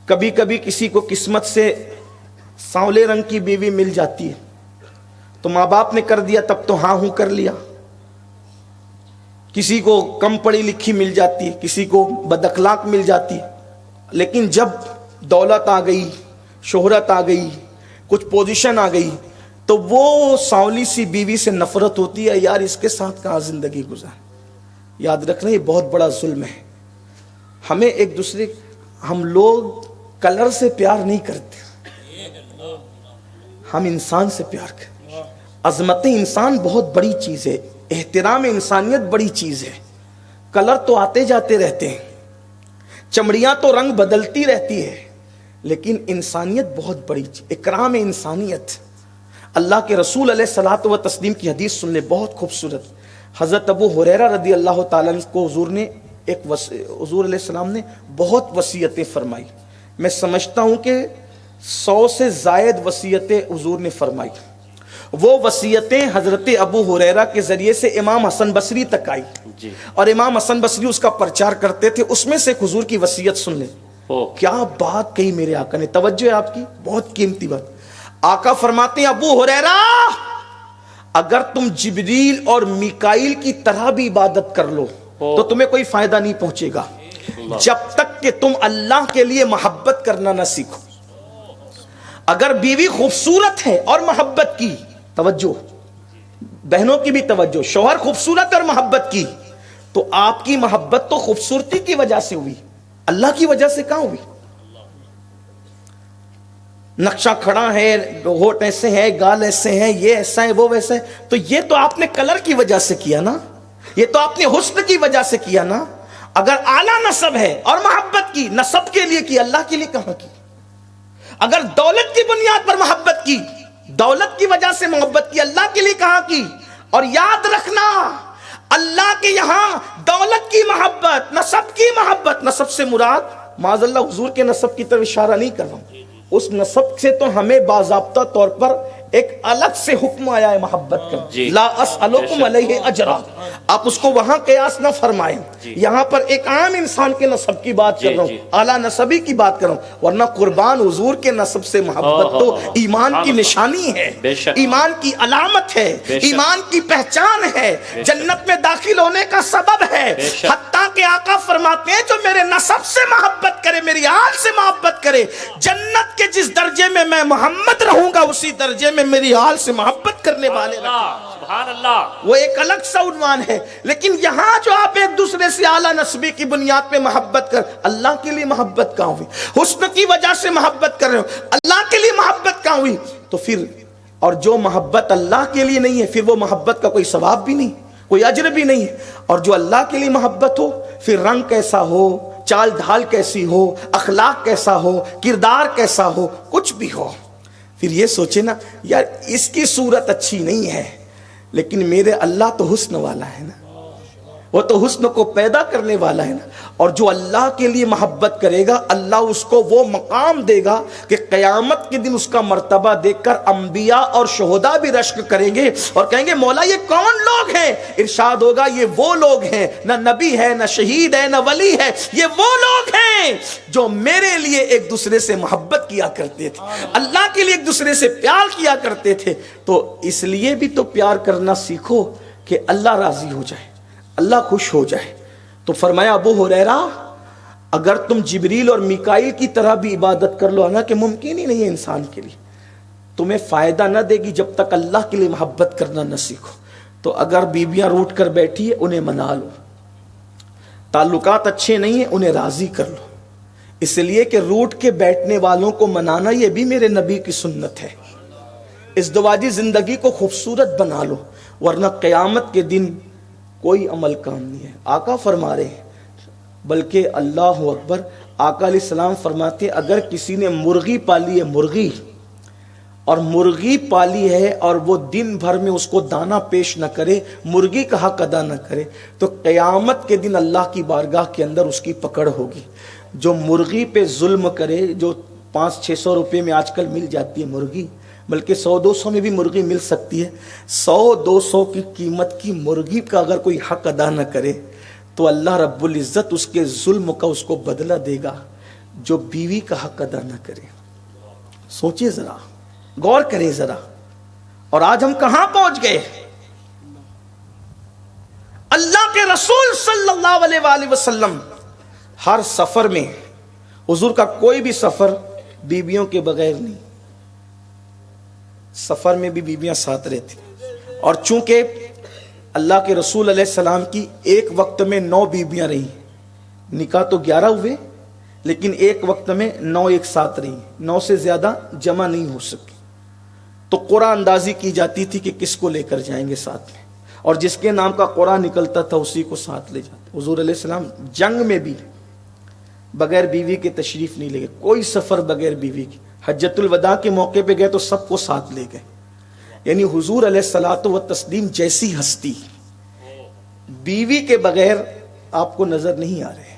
کبھی کبھی کسی کو قسمت سے سانولے رنگ کی بیوی مل جاتی ہے تو ماں باپ نے کر دیا تب تو ہاں ہوں کر لیا. کسی کو کم پڑھی لکھی مل جاتی ہے, کسی کو بد اخلاق مل جاتی ہے, لیکن جب دولت آ گئی, شہرت آ گئی, کچھ پوزیشن آ گئی, تو وہ سانولی سی بیوی سے نفرت ہوتی ہے, یار اس کے ساتھ کہاں زندگی گزار. یاد رکھنا یہ بہت بڑا ظلم ہے. ہمیں ایک دوسرے, ہم لوگ کلر سے پیار نہیں کرتے, ہم انسان سے پیار کرتے. عظمت انسان بہت بڑی چیز ہے, احترام انسانیت بڑی چیز ہے. کلر تو آتے جاتے رہتے ہیں, چمڑیاں تو رنگ بدلتی رہتی ہے, لیکن انسانیت بہت بڑی چیز, اکرام انسانیت. اللہ کے رسول علیہ الصلوۃ والتسلیم کی حدیث سن لیں, بہت خوبصورت. حضرت ابو ہریرہ رضی اللہ تعالیٰ کو حضور علیہ السلام نے بہت وصیتیں فرمائی. میں سمجھتا ہوں کہ 100 سے زائد وصیتیں حضور نے فرمائی. وہ وصیتیں حضرت ابو ہریرہ کے ذریعے سے امام حسن بصری تک آئی جی. اور امام حسن بصری اس کا پرچار کرتے تھے. اس میں سے ایک حضور کی وصیت سن لیں. کیا بات کہی میرے آقا نے, توجہ ہے آپ کی, بہت قیمتی بات. آقا فرماتے ہیں, ابو ہریرہ اگر تم جبریل اور میکائیل کی طرح بھی عبادت کر لو تو تمہیں کوئی فائدہ نہیں پہنچے گا جب تک کہ تم اللہ کے لیے محبت کرنا نہ سیکھو. اگر بیوی خوبصورت ہے اور محبت کی, توجہ بہنوں کی بھی توجہ, شوہر خوبصورت اور محبت کی, تو آپ کی محبت تو خوبصورتی کی وجہ سے ہوئی, اللہ کی وجہ سے کہاں ہوئی. نقشہ کھڑا ہے, ہونٹ ایسے ہیں, گال ایسے ہیں, یہ ایسا ہے, وہ ویسا ہے, تو یہ تو آپ نے کلر کی وجہ سے کیا نا, یہ تو آپ نے حسن کی وجہ سے کیا نا. اگر اعلیٰ نسب ہے اور محبت کی, نسب کے لیے کی, اللہ کے لیے کہاں کی. اگر دولت کی بنیاد پر محبت کی, دولت کی وجہ سے محبت کی, اللہ کے لیے کہاں کی. اور یاد رکھنا, اللہ کے یہاں دولت کی محبت, نسب کی محبت, نسب سے مراد معاذ اللہ حضور کے نسب کی طرف اشارہ نہیں کر رہا ہوں, اس نسب سے تو ہمیں باضابطہ طور پر ایک الگ سے حکم آیا ہے محبت کا, لا اسألکم علیہ اجرا. آپ اس کو وہاں قیاس نہ فرمائیں, یہاں پر ایک عام انسان کے نسب کی بات کر رہا ہوں, اعلیٰ نسبی کی بات کر رہا ہوں. ورنہ قربان حضور کے نسب سے محبت تو ایمان کی نشانی ہے, ایمان کی علامت ہے, ایمان کی پہچان ہے, جنت میں داخل ہونے کا سبب ہے. حتیٰ کہ آقا فرماتے ہیں جو میرے نسب سے محبت کرے, میری آل سے محبت کرے, جنت کے جس درجے میں میں محمد رہوں گا اسی درجے میں میری آل سے محبت کرنے والے سبحان اللہ. وہ ایک الگ سا عنوان ہے. لیکن یہاں جو آپ ایک دوسرے سے اعلیٰ نسبی کی بنیاد پہ محبت کر, اللہ کے لیے محبت کہاں ہوئی. حسن کی وجہ سے محبت کر رہے ہو, اللہ کے لیے محبت کہاں ہوئی. تو پھر, اور جو محبت اللہ کے لیے نہیں ہے, پھر وہ محبت کا کوئی ثواب بھی نہیں, کوئی اجر بھی نہیں ہے. اور جو اللہ کے لیے محبت ہو, پھر رنگ کیسا ہو, چال ڈھال کیسی ہو, اخلاق کیسا ہو, کردار کیسا ہو, کچھ بھی ہو, پھر یہ سوچے نا یار اس کی صورت اچھی نہیں ہے, لیکن میرے اللہ تو حسن والا ہے نا, وہ تو حسن کو پیدا کرنے والا ہے نا. اور جو اللہ کے لیے محبت کرے گا, اللہ اس کو وہ مقام دے گا کہ قیامت کے دن اس کا مرتبہ دیکھ کر انبیاء اور شہداء بھی رشک کریں گے اور کہیں گے مولا یہ کون لوگ ہیں. ارشاد ہوگا یہ وہ لوگ ہیں, نہ نبی ہے, نہ شہید ہے, نہ ولی ہے, یہ وہ لوگ ہیں جو میرے لیے ایک دوسرے سے محبت کیا کرتے تھے, اللہ کے لیے ایک دوسرے سے پیار کیا کرتے تھے. تو اس لیے بھی تو پیار کرنا سیکھو کہ اللہ راضی ہو جائے, اللہ خوش ہو جائے. تو فرمایا ابو ہریرہ اگر تم جبریل اور میکائیل کی طرح بھی عبادت کر لو, حالانکہ ممکن ہی نہیں ہے انسان کے لیے, تمہیں فائدہ نہ دے گی جب تک اللہ کے لیے محبت کرنا نہ سیکھو. تو اگر بیویاں روٹ کر بیٹھی ہے انہیں منا لو, تعلقات اچھے نہیں ہیں انہیں راضی کر لو, اس لیے کہ روٹ کے بیٹھنے والوں کو منانا یہ بھی میرے نبی کی سنت ہے. ازدواجی زندگی کو خوبصورت بنا لو, ورنہ قیامت کے دن کوئی عمل کام نہیں ہے. آقا فرما رہے ہیں, بلکہ اللہ اکبر, آقا علیہ السلام فرماتے ہیں اگر کسی نے مرغی پالی ہے, مرغی, اور مرغی پالی ہے اور وہ دن بھر میں اس کو دانا پیش نہ کرے, مرغی کا حق ادا نہ کرے, تو قیامت کے دن اللہ کی بارگاہ کے اندر اس کی پکڑ ہوگی. جو مرغی پہ ظلم کرے, جو 500-600 روپے میں آج کل مل جاتی ہے مرغی, بلکہ 100-200 میں بھی مرغی مل سکتی ہے, 100-200 کی قیمت کی مرغی کا اگر کوئی حق ادا نہ کرے تو اللہ رب العزت اس کے ظلم کا اس کو بدلہ دے گا. جو بیوی کا حق ادا نہ کرے. سوچئے ذرا, غور کرے ذرا. اور آج ہم کہاں پہنچ گئے؟ اللہ کے رسول صلی اللہ علیہ وآلہ وسلم ہر سفر میں, حضور کا کوئی بھی سفر بیویوں کے بغیر نہیں, سفر میں بھی بیویاں ساتھ رہتی. اور چونکہ اللہ کے رسول علیہ السلام کی ایک وقت میں 9 بیویاں رہیں, نکاح تو 11 ہوئے لیکن ایک وقت میں 9 ایک ساتھ رہیں, 9 سے زیادہ جمع نہیں ہو سکی. تو قرآن اندازی کی جاتی تھی کہ کس کو لے کر جائیں گے ساتھ میں, اور جس کے نام کا قرآن نکلتا تھا اسی کو ساتھ لے جاتے. حضور علیہ السلام جنگ میں بھی بغیر بیوی کے تشریف نہیں لے گئے, کوئی سفر بغیر بیوی کی. حجۃ الوداع کے موقع پہ گئے تو سب کو ساتھ لے گئے. یعنی حضور علیہ الصلوۃ والتسلیم جیسی ہستی بیوی کے بغیر آپ کو نظر نہیں آ رہے.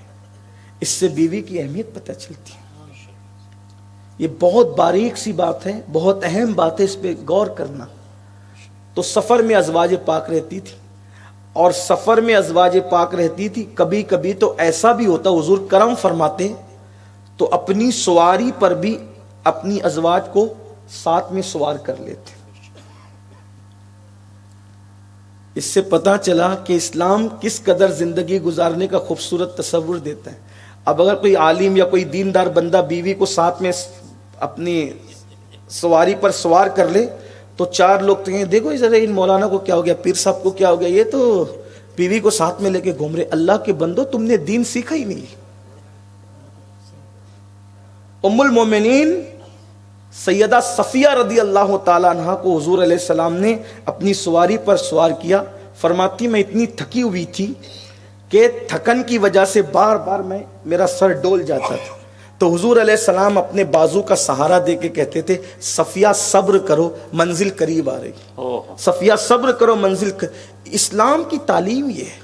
اس سے بیوی کی اہمیت پتہ چلتی ہے. یہ بہت باریک سی بات ہے, بہت اہم بات ہے, اس پہ غور کرنا. تو سفر میں ازواج پاک رہتی تھی, اور سفر میں ازواج پاک رہتی تھی. کبھی کبھی تو ایسا بھی ہوتا, حضور کرم فرماتے تو اپنی سواری پر بھی اپنی ازواج کو ساتھ میں سوار کر لیتے. اس سے پتہ چلا کہ اسلام کس قدر زندگی گزارنے کا خوبصورت تصور دیتا ہے. اب اگر کوئی عالم یا کوئی دیندار بندہ بیوی کو ساتھ میں اپنی سواری پر سوار کر لے تو 4 لوگ تو کہیں دیکھو ذرا ان مولانا کو کیا ہو گیا, پیر صاحب کو کیا ہو گیا, یہ تو بیوی کو ساتھ میں لے کے گھوم رہے. اللہ کے بندو, تم نے دین سیکھا ہی نہیں. ام المومنین سیدہ صفیہ رضی اللہ تعالیٰ عنہ کو حضور علیہ السلام نے اپنی سواری پر سوار کیا. فرماتی میں اتنی تھکی ہوئی تھی کہ تھکن کی وجہ سے بار بار میرا سر ڈول جاتا تھا. تو حضور علیہ السلام اپنے بازو کا سہارا دے کے کہتے تھے, صفیہ صبر کرو منزل قریب آ رہی. صفیہ صبر کرو منزل اسلام کی تعلیم یہ ہے.